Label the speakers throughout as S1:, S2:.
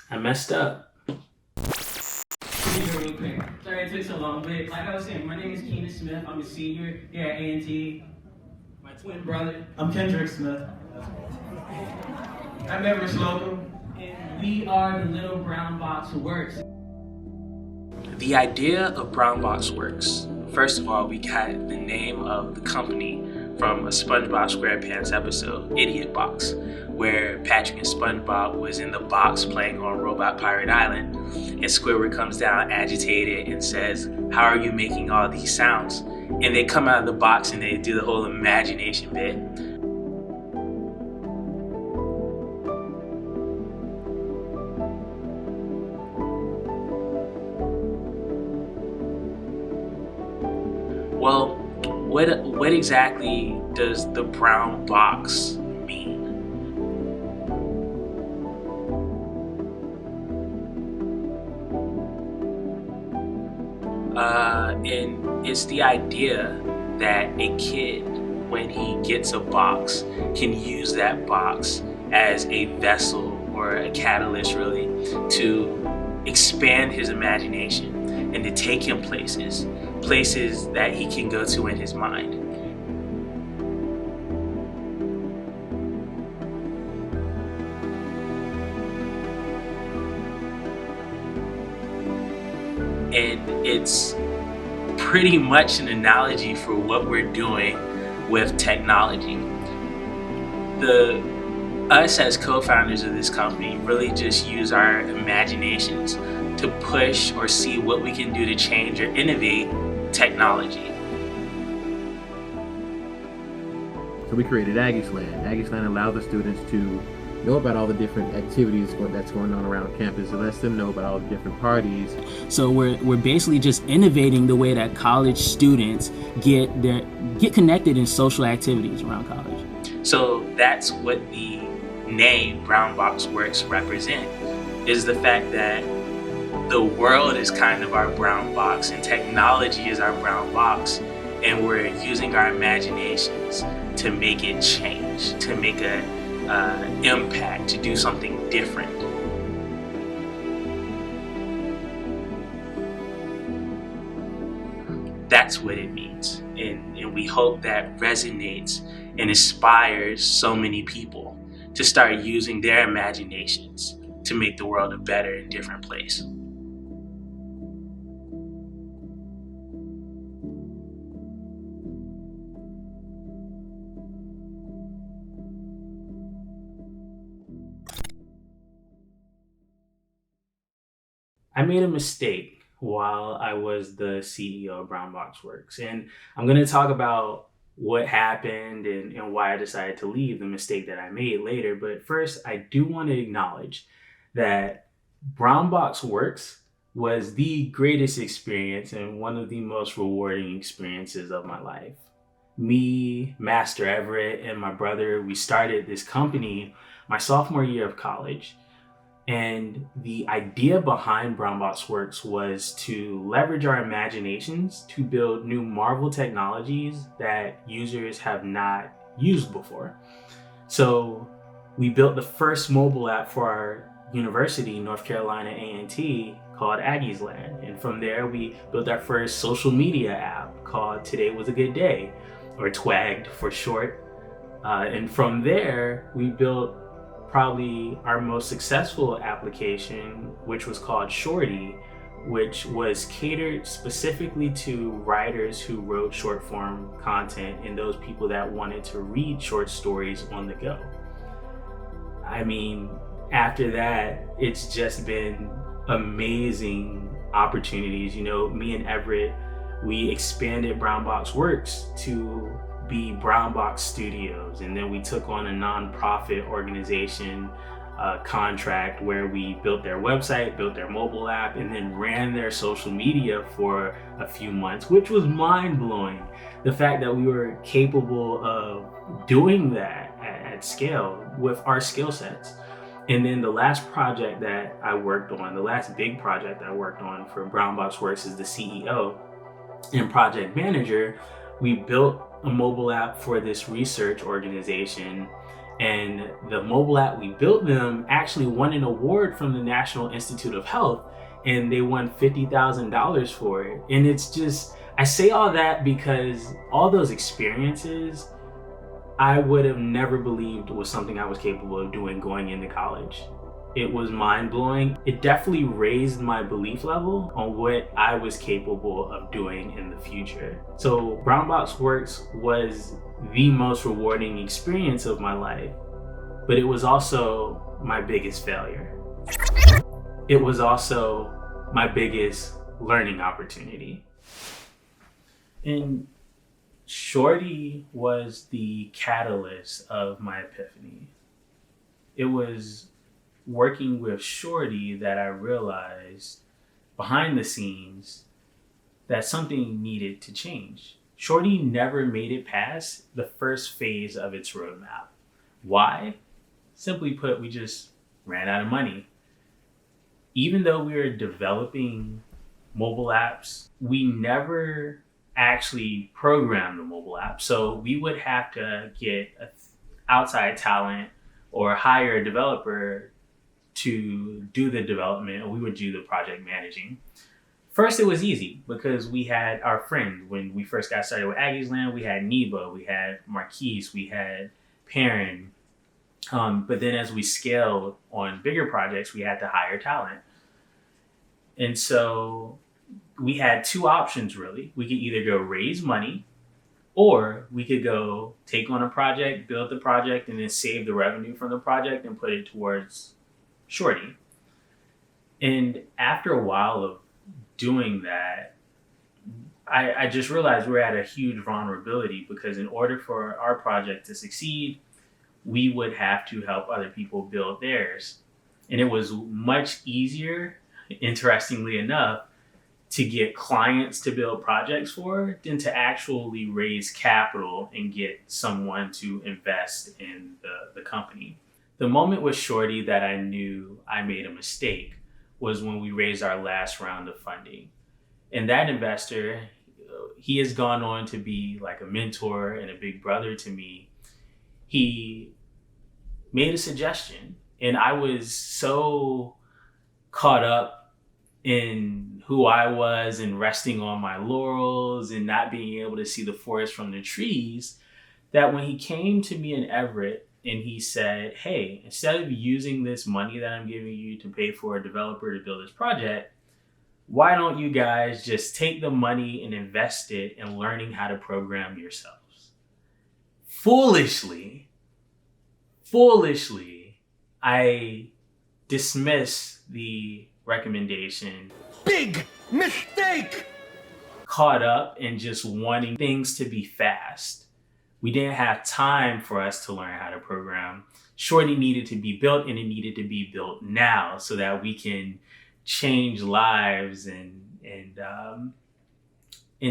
S1: I messed up.
S2: Real quick. Sorry it took so long, but like I was saying, my name is Keenan Smith. I'm a senior here at A&T. My twin brother, I'm Kendrick Smith. I'm Everett Slocum, and we are the Little Brown Box Works.
S1: The idea of BrownBoxWorks. First of all, we got the name of the company from a SpongeBob SquarePants episode, Idiot Box, where Patrick and SpongeBob was in the box playing on Robot Pirate Island, and Squidward comes down agitated and says, "How are you making all these sounds?" And they come out of the box and they do the whole imagination bit. Well, what exactly does the brown box mean? And it's the idea that a kid, when he gets a box, can use that box as a vessel or a catalyst, really, to expand his imagination and to take him places that he can go to in his mind. And it's pretty much an analogy for what we're doing with technology. Us as co-founders of this company really just use our imaginations to push or see what we can do to change or innovate technology.
S3: So we created Aggiesland. Aggiesland allows the students to know about all the different activities that's going on around campus. It lets them know about all the different parties.
S4: So we're basically just innovating the way that college students get connected in social activities around college.
S1: So that's what the name BrownBoxWorks represent, is the fact that the world is kind of our brown box and technology is our brown box, and we're using our imaginations to make it change, to make an impact, to do something different. That's what it means, and we hope that resonates and inspires so many people to start using their imaginations to make the world a better and different place. I made a mistake while I was the CEO of BrownBoxWorks, and I'm going to talk about what happened and why I decided to leave, the mistake that I made later. But first, I do want to acknowledge that BrownBoxWorks was the greatest experience and one of the most rewarding experiences of my life. Me, Master Everett, and my brother, we started this company my sophomore year of college. And the idea behind BrownBoxWorks was to leverage our imaginations to build new Marvel technologies that users have not used before. So we built the first mobile app for our university, North Carolina A&T, called Aggiesland. And from there, we built our first social media app called Today Was a Good Day, or TWAGD for short. And from there, we built probably our most successful application, which was called Shorty, which was catered specifically to writers who wrote short form content and those people that wanted to read short stories on the go. I mean, after that, it's just been amazing opportunities. You know, me and Everett, we expanded BrownBoxWorks to be Brown Box Studios, and then we took on a nonprofit organization contract where we built their website, built their mobile app, and then ran their social media for a few months, which was mind-blowing. The fact that we were capable of doing that at scale with our skill sets. And then the last project that I worked on, the last big project I worked on for BrownBoxWorks as the CEO and project manager, we built a mobile app for this research organization And the mobile app we built them actually won an award from the National Institute of Health, and they won $50,000 for it. And it's just, I say all that because all those experiences I would have never believed was something I was capable of doing going into college. It was mind blowing. It definitely raised my belief level on what I was capable of doing in the future. So BrownBoxWorks was the most rewarding experience of my life, but it was also my biggest failure. It was also my biggest learning opportunity. And Shorty was the catalyst of my epiphany. It was working with Shorty that I realized behind the scenes that something needed to change. Shorty never made it past the first phase of its roadmap. Why? Simply put, we just ran out of money. Even though we were developing mobile apps, we never actually programmed the mobile app. So we would have to get outside talent or hire a developer to do the development, and we would do the project managing. First, it was easy because we had our friends. When we first got started with Aggies Land, we had Nebo, we had Marquise, we had Perrin. But then as we scaled on bigger projects, we had to hire talent. And so we had two options really. We could either go raise money, or we could go take on a project, build the project, and then save the revenue from the project and put it towards Shorty. And after a while of doing that, I just realized we're at a huge vulnerability, because in order for our project to succeed, we would have to help other people build theirs. And it was much easier, interestingly enough, to get clients to build projects for than to actually raise capital and get someone to invest in the company. The moment with Shorty that I knew I made a mistake was when we raised our last round of funding. And that investor, he has gone on to be like a mentor and a big brother to me. He made a suggestion, and I was so caught up in who I was and resting on my laurels and not being able to see the forest from the trees, that when he came to me in Everett and he said, hey, instead of using this money that I'm giving you to pay for a developer to build this project, why don't you guys just take the money and invest it in learning how to program yourselves? Foolishly, I dismissed the recommendation.
S5: Big mistake!
S1: Caught up in just wanting things to be fast. We didn't have time for us to learn how to program. Shorty needed to be built, and it needed to be built now so that we can change lives and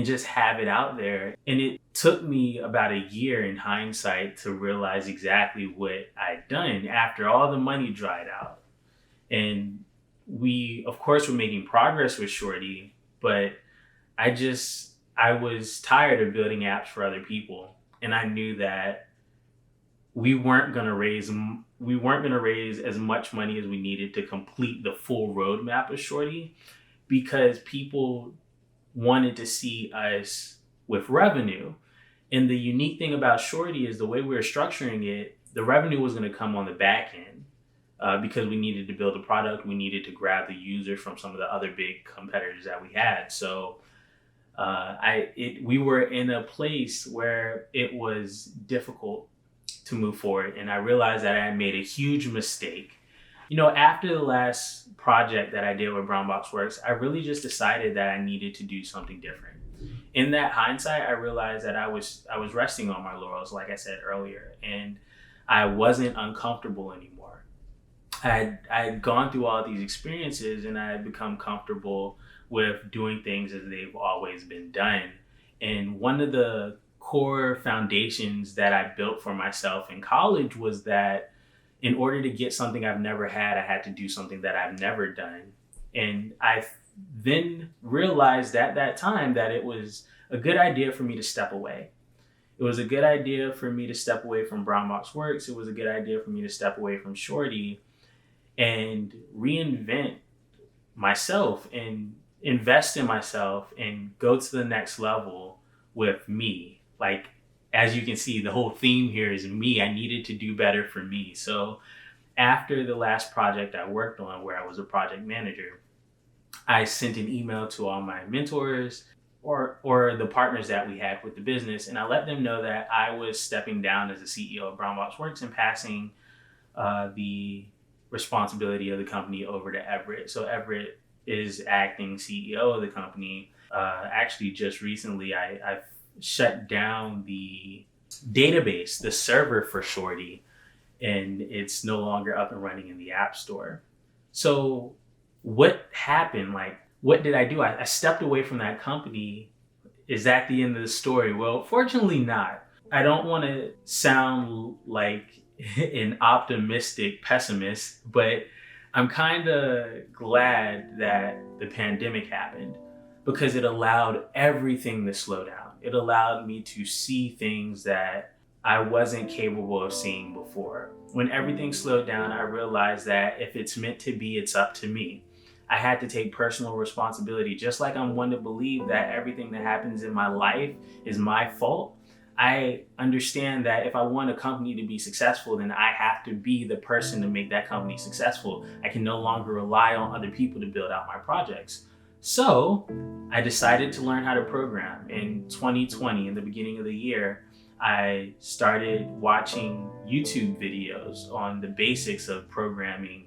S1: just have it out there. And it took me about a year in hindsight to realize exactly what I'd done after all the money dried out. And we, of course, were making progress with Shorty, but I was tired of building apps for other people. And I knew that we weren't going to raise as much money as we needed to complete the full roadmap of Shorty, because people wanted to see us with revenue. And the unique thing about Shorty is the way we were structuring it, the revenue was going to come on the back end. Because we needed to build a product, we needed to grab the user from some of the other big competitors that we had. So we were in a place where it was difficult to move forward. And I realized that I had made a huge mistake. You know, after the last project that I did with BrownBoxWorks, I really just decided that I needed to do something different. In that hindsight, I realized that I was resting on my laurels, like I said earlier, and I wasn't uncomfortable anymore. I had gone through all these experiences, and I had become comfortable with doing things as they've always been done. And one of the core foundations that I built for myself in college was that in order to get something I've never had, I had to do something that I've never done. And I then realized at that time that it was a good idea for me to step away. It was a good idea for me to step away from BrownBoxWorks. It was a good idea for me to step away from Shorty and reinvent myself and invest in myself and go to the next level with me. Like, as you can see, the whole theme here is me. I needed to do better for me. So after the last project I worked on, where I was a project manager, I sent an email to all my mentors or the partners that we had with the business, and I let them know that I was stepping down as the CEO of BrownBoxWorks and passing the responsibility of the company over to Everett. So Everett is acting CEO of the company. Actually, just recently, I shut down the database, the server for Shorty, and it's no longer up and running in the App Store. So what happened? Like, what did I do? I stepped away from that company. Is that the end of the story? Well, fortunately not. I don't want to sound like an optimistic pessimist, but I'm kind of glad that the pandemic happened because it allowed everything to slow down. It allowed me to see things that I wasn't capable of seeing before. When everything slowed down, I realized that if it's meant to be, it's up to me. I had to take personal responsibility. Just like I'm one to believe that everything that happens in my life is my fault, I understand that if I want a company to be successful, then I have to be the person to make that company successful. I can no longer rely on other people to build out my projects. So I decided to learn how to program. In 2020, in the beginning of the year, I started watching YouTube videos on the basics of programming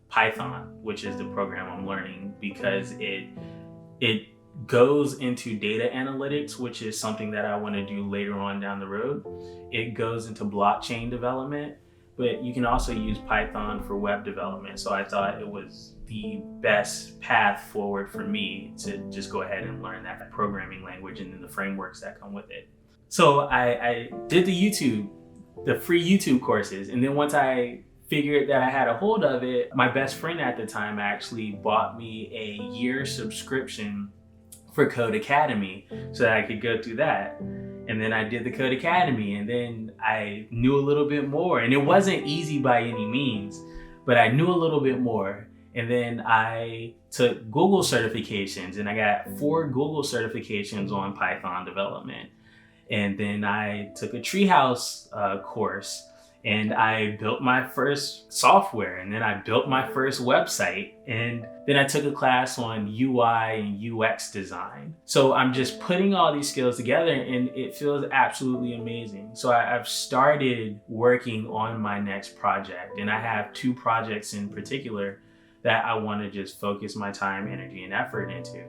S1: Python, which is the program I'm learning, because it goes into data analytics, which is something that I want to do later on down the road. It goes into blockchain development, but you can also use Python for web development. So I thought it was the best path forward for me to just go ahead and learn that programming language and then the frameworks that come with it. So I did the free YouTube courses. And then once I figured that I had a hold of it, my best friend at the time actually bought me a year subscription for Code Academy so that I could go through that. And then I did the Code Academy, and then I knew a little bit more. And it wasn't easy by any means, but I knew a little bit more. And then I took Google certifications, and I got 4 Google certifications on Python development. And then I took a Treehouse course, and I built my first software, and then I built my first website, and then I took a class on UI and UX design. So I'm just putting all these skills together, and it feels absolutely amazing. So I've started working on my next project, and I have 2 projects in particular that I want to just focus my time, energy, and effort into.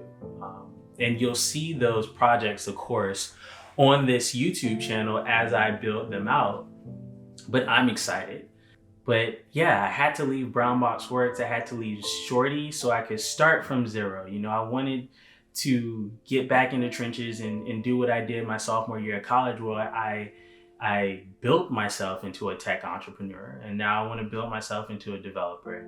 S1: And you'll see those projects, of course, on this YouTube channel as I build them out. But I'm excited. But yeah, I had to leave BrownBoxWorks. I had to leave Shorty so I could start from zero. You know, I wanted to get back in the trenches and do what I did my sophomore year at college, where I built myself into a tech entrepreneur. And now I want to build myself into a developer.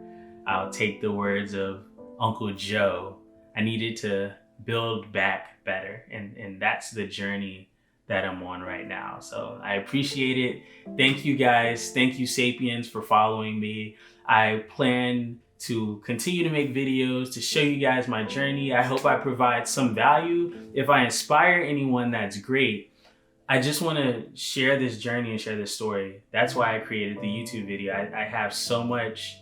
S1: I'll take the words of Uncle Joe. I needed to build back better. And that's the journey that I'm on right now. So I appreciate it. Thank you guys. Thank you, Sapiens, for following me. I plan to continue to make videos to show you guys my journey. I hope I provide some value. If I inspire anyone, that's great. I just want to share this journey and share this story. That's why I created the YouTube video. I have so much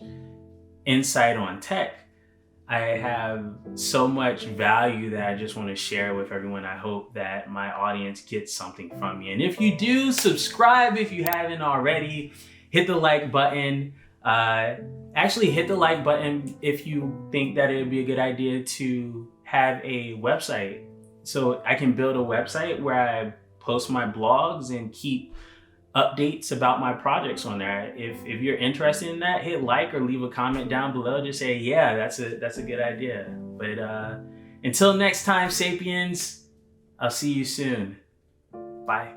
S1: insight on tech. I have so much value that I just want to share with everyone. I hope that my audience gets something from me. And if you do, subscribe if you haven't already. Hit the like button. Actually, hit the like button if you think that it would be a good idea to have a website. So I can build a website where I post my blogs and keep updates about my projects on there. If you're interested in that, hit like or leave a comment down below. Just say, yeah, that's a good idea. But until next time, Sapiens, I'll see you soon. Bye.